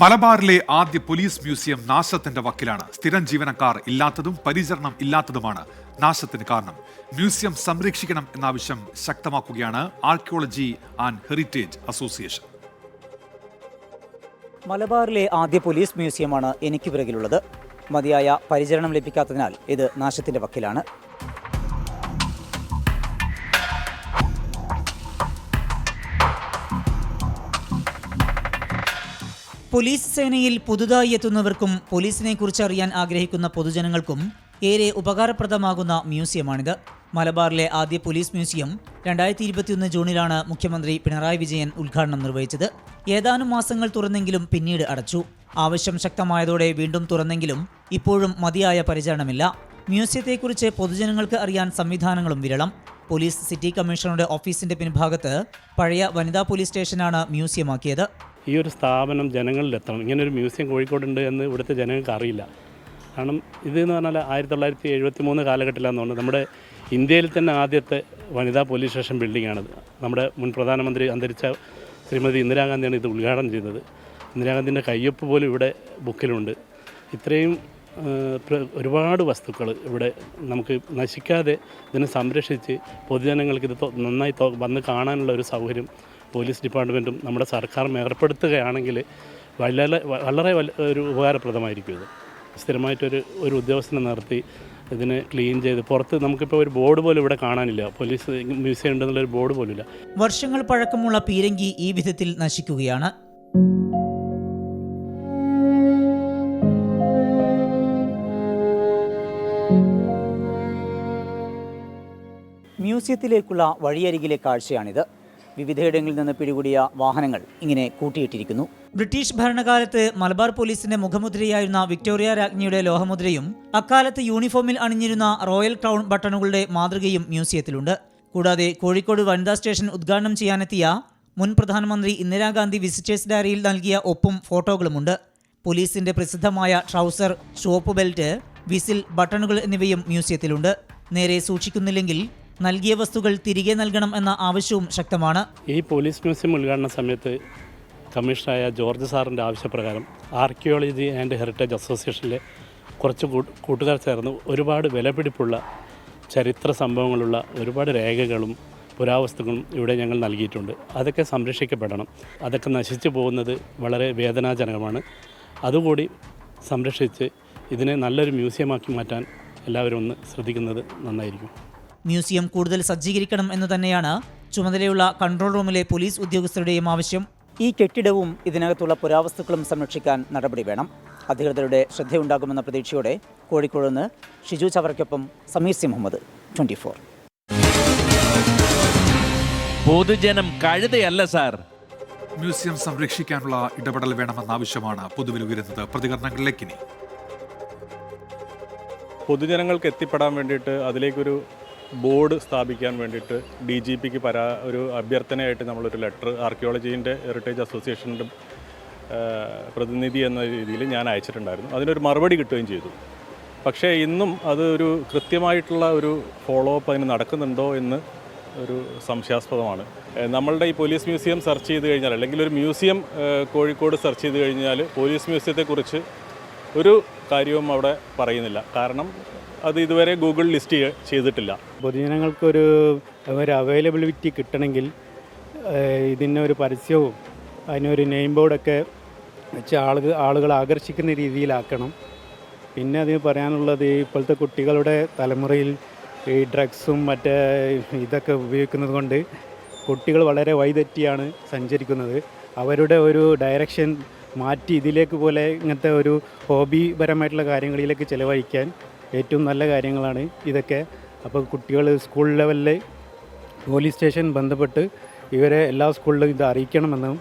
മലബാറിലെ ആദ്യ police museum നാശത്തിന്റെ വക്കിലാണ്. സ്ഥിരം ജീവനക്കാർ ഇല്ലാത്തതും പരിചരണം ഇല്ലാത്തതുമാണ് നാശത്തിന് കാരണം. മ്യൂസിയം സംരക്ഷിക്കണം എന്ന ആവശ്യം ശക്തമാക്കുകയാണ് ആർക്കിയോളജി ആൻഡ് ഹെറിറ്റേജ് അസോസിയേഷൻ. മലബാറിലെ ആദ്യ പോലീസ് മ്യൂസിയമാണ് എനിക്ക് പിറകിലുള്ളത്. മതിയായ പരിചരണം ലഭിക്കാത്തതിനാൽ ഇത് നാശത്തിന്റെ വക്കിലാണ്. പോലീസ് സേനയിൽ പുതുതായി എത്തുന്നവർക്കും പോലീസിനെ കുറിച്ച് അറിയാൻ ആഗ്രഹിക്കുന്ന പൊതുജനങ്ങൾക്കും ഏറെ ഉപകാരപ്രദമാകുന്ന മ്യൂസിയമാണിത്. മലബാറിലെ ആദ്യ പോലീസ് മ്യൂസിയം 2021 ജൂണിലാണ് മുഖ്യമന്ത്രി പിണറായി വിജയൻ ഉദ്ഘാടനം നിർവഹിച്ചത്. ഏതാനും മാസങ്ങൾ തുറന്നെങ്കിലും പിന്നീട് അടച്ചു. ആവശ്യം ശക്തമായതോടെ വീണ്ടും തുറന്നെങ്കിലും ഇപ്പോഴും മതിയായ പരിചരണമില്ല. മ്യൂസിയത്തെക്കുറിച്ച് പൊതുജനങ്ങൾക്ക് അറിയാൻ സംവിധാനങ്ങളും വിരളം. പോലീസ് സിറ്റി കമ്മീഷണറുടെ ഓഫീസിന്റെ പിൻഭാഗത്ത് പഴയ വനിതാ പോലീസ് സ്റ്റേഷനാണ് മ്യൂസിയമാക്കിയത്. ഈ ഒരു സ്ഥാപനം ജനങ്ങളിലെത്തണം. ഇങ്ങനൊരു മ്യൂസിയം കോഴിക്കോടുണ്ട് എന്ന് ഇവിടുത്തെ ജനങ്ങൾക്ക് അറിയില്ല. കാരണം ഇതെന്ന് പറഞ്ഞാൽ 1973 കാലഘട്ടത്തിലാണെന്ന് നമ്മുടെ ഇന്ത്യയിൽ തന്നെ ആദ്യത്തെ വനിതാ പോലീസ് സ്റ്റേഷൻ ബിൽഡിങ്ങാണിത്. നമ്മുടെ മുൻ പ്രധാനമന്ത്രി അന്തരിച്ച ശ്രീമതി ഇന്ദിരാഗാന്ധിയാണ് ഇത് ഉദ്ഘാടനം ചെയ്തത്. ഇന്ദിരാഗാന്ധിൻ്റെ കയ്യൊപ്പ് പോലും ഇവിടെ ബുക്കിലുണ്ട്. ഇത്രയും ഒരുപാട് വസ്തുക്കൾ ഇവിടെ നമുക്ക് നശിക്കാതെ ഇതിനെ സംരക്ഷിച്ച് പൊതുജനങ്ങൾക്ക് ഇത് നന്നായി വന്ന് കാണാനുള്ള ഒരു സൗകര്യം പോലീസ് ഡിപ്പാർട്ട്മെൻറ്റും നമ്മുടെ സർക്കാരും ഏർപ്പെടുത്തുകയാണെങ്കിൽ വളരെ ഒരു ഉപകാരപ്രദമായിരിക്കും. ഇത് സ്ഥിരമായിട്ടൊരു ഉദ്യോഗസ്ഥനെ നിർത്തി ഇതിനെ ക്ലീൻ ചെയ്ത് പുറത്ത് നമുക്കിപ്പോൾ ഒരു ബോർഡ് പോലും ഇവിടെ കാണാനില്ല. പോലീസ് മ്യൂസിയം ഉണ്ടെന്നുള്ളൊരു ബോർഡ് പോലും ഇല്ല. വർഷങ്ങൾ പഴക്കമുള്ള പീരങ്കി ഈ വിധത്തിൽ നശിക്കുകയാണ്. മ്യൂസിയത്തിലേക്കുള്ള വഴിയരികിലെ കാഴ്ചയാണിത്. വിവിധയിടങ്ങളിൽ നിന്ന് പിടികൂടിയ വാഹനങ്ങൾ ഇങ്ങനെ കൂട്ടിയിട്ടിരിക്കുന്നു. ബ്രിട്ടീഷ് ഭരണകാലത്ത് മലബാർ പോലീസിന്റെ മുഖമുദ്രയായിരുന്ന വിക്ടോറിയ രാജ്ഞിയുടെ ലോഹമുദ്രയും അക്കാലത്ത് യൂണിഫോമിൽ അണിഞ്ഞിരുന്ന റോയൽ ക്രൗൺ ബട്ടണുകളുടെ മാതൃകയും മ്യൂസിയത്തിലുണ്ട്. കൂടാതെ കോഴിക്കോട് വനിതാ സ്റ്റേഷൻ ഉദ്ഘാടനം ചെയ്യാനെത്തിയ മുൻ പ്രധാനമന്ത്രി ഇന്ദിരാഗാന്ധി വിസിറ്റേഴ്സ് ഡയറിയിൽ നൽകിയ ഒപ്പും ഫോട്ടോകളുമുണ്ട്. പോലീസിന്റെ പ്രസിദ്ധമായ ട്രൗസർ, ഷോപ്പ് ബെൽറ്റ്, വിസിൽ, ബട്ടണുകൾ എന്നിവയും മ്യൂസിയത്തിലുണ്ട്. നേരെ സൂക്ഷിക്കുന്നില്ലെങ്കിൽ നൽകിയ വസ്തുക്കൾ തിരികെ നൽകണം എന്ന ആവശ്യവും ശക്തമാണ്. ഈ പോലീസ് മ്യൂസിയം ഉദ്ഘാടന സമയത്ത് കമ്മീഷണറായ ജോർജ് സാറിൻ്റെ ആവശ്യപ്രകാരം ആർക്കിയോളജി ആൻഡ് ഹെറിറ്റേജ് അസോസിയേഷനിലെ കുറച്ച് കൂട്ടുകാർ ചേർന്ന് ഒരുപാട് വിലപിടിപ്പുള്ള ചരിത്ര സംഭവങ്ങളുള്ള ഒരുപാട് രേഖകളും പുരാവസ്തുക്കളും ഇവിടെ ഞങ്ങൾ നൽകിയിട്ടുണ്ട്. അതൊക്കെ സംരക്ഷിക്കപ്പെടണം. അതൊക്കെ നശിച്ചു പോകുന്നത് വളരെ വേദനാജനകമാണ്. അതുകൂടി സംരക്ഷിച്ച് ഇതിനെ നല്ലൊരു മ്യൂസിയമാക്കി മാറ്റാൻ എല്ലാവരും ഒന്ന് ശ്രദ്ധിക്കുന്നത് നന്നായിരിക്കും. മ്യൂസിയം കൂടുതൽ സജ്ജീകരിക്കണം എന്ന് തന്നെയാണ് ചുമതലയുള്ള കൺട്രോൾ റൂമിലെ പോലീസ് ഉദ്യോഗസ്ഥരുടെയും ആവശ്യം. ഈ കെട്ടിടവും ഇതിനകത്തുള്ള പുരാവസ്തുക്കളും സംരക്ഷിക്കാൻ നടപടി വേണം. അധികൃതരുടെ ശ്രദ്ധയുണ്ടാകുമെന്ന പ്രതീക്ഷയോടെ കോഴിക്കോട് നിന്ന് ഷിജു ചവറയ്ക്കൊപ്പം സമീർ സി മുഹമ്മദ്, 24. പൊതുജനം കഴുതയല്ല സാർ. മ്യൂസിയം സംരക്ഷിക്കാനുള്ള ഇടപെടൽ വേണമെന്ന ആവശ്യമാണ് പൊതുവിൽ ഉയരുന്നത്. പ്രതികരണങ്ങളിലേക്ക് ഇനി. പൊതുജനങ്ങൾക്ക് എത്തിപ്പെടാൻ വേണ്ടിയിട്ട് അതിലേക്കൊരു ബോർഡ് സ്ഥാപിക്കാൻ വേണ്ടിയിട്ട് DGPക്ക് ഒരു അഭ്യർത്ഥനയായിട്ട് നമ്മളൊരു ലെറ്റർ ആർക്കിയോളജീൻ്റെ ഹെറിറ്റേജ് അസോസിയേഷൻ്റെ പ്രതിനിധി എന്ന രീതിയിൽ ഞാൻ അയച്ചിട്ടുണ്ടായിരുന്നു. അതിനൊരു മറുപടി കിട്ടുകയും ചെയ്തു. പക്ഷേ ഇന്നും അത് ഒരു കൃത്യമായിട്ടുള്ള ഒരു ഫോളോ അപ്പ് അതിന് നടക്കുന്നുണ്ടോ എന്ന് ഒരു സംശയാസ്പദമാണ്. നമ്മളുടെ ഈ പോലീസ് മ്യൂസിയം സെർച്ച് ചെയ്ത് കഴിഞ്ഞാൽ, അല്ലെങ്കിൽ ഒരു മ്യൂസിയം കോഴിക്കോട് സെർച്ച് ചെയ്ത് കഴിഞ്ഞാൽ പോലീസ് മ്യൂസിയത്തെക്കുറിച്ച് ഒരു കാര്യവും അവിടെ പറയുന്നില്ല. കാരണം അത് ഇതുവരെ ഗൂഗിൾ ലിസ്റ്റ് ചെയ്തിട്ടില്ല. പൊതുജനങ്ങൾക്കൊരു അവൈലബിലിറ്റി കിട്ടണമെങ്കിൽ ഇതിനൊരു പരസ്യവും അതിനൊരു നെയിം ബോർഡൊക്കെ വെച്ച് ആളുകൾ ആകർഷിക്കുന്ന രീതിയിലാക്കണം. പിന്നെ അതിന് പറയാനുള്ളത്, ഇപ്പോഴത്തെ കുട്ടികളുടെ തലമുറയിൽ ഈ ഡ്രഗ്സും മറ്റേ ഇതൊക്കെ ഉപയോഗിക്കുന്നത് കൊണ്ട് കുട്ടികൾ വളരെ വഴിതെറ്റിയാണ് സഞ്ചരിക്കുന്നത്. അവരുടെ ഒരു ഡയറക്ഷൻ മാറ്റി ഇതിലേക്ക് പോലെ ഇങ്ങനത്തെ ഒരു ഹോബിപരമായിട്ടുള്ള കാര്യങ്ങളിലേക്ക് ചിലവഴിക്കാൻ ഏറ്റവും നല്ല കാര്യങ്ങളാണ് ഇതൊക്കെ. അപ്പോൾ കുട്ടികൾ സ്കൂൾ ലെവലിൽ പോലീസ് സ്റ്റേഷൻ ബന്ധപ്പെട്ട് ഇവരെ എല്ലാ സ്കൂളിലും ഇത് അറിയിക്കണമെന്നും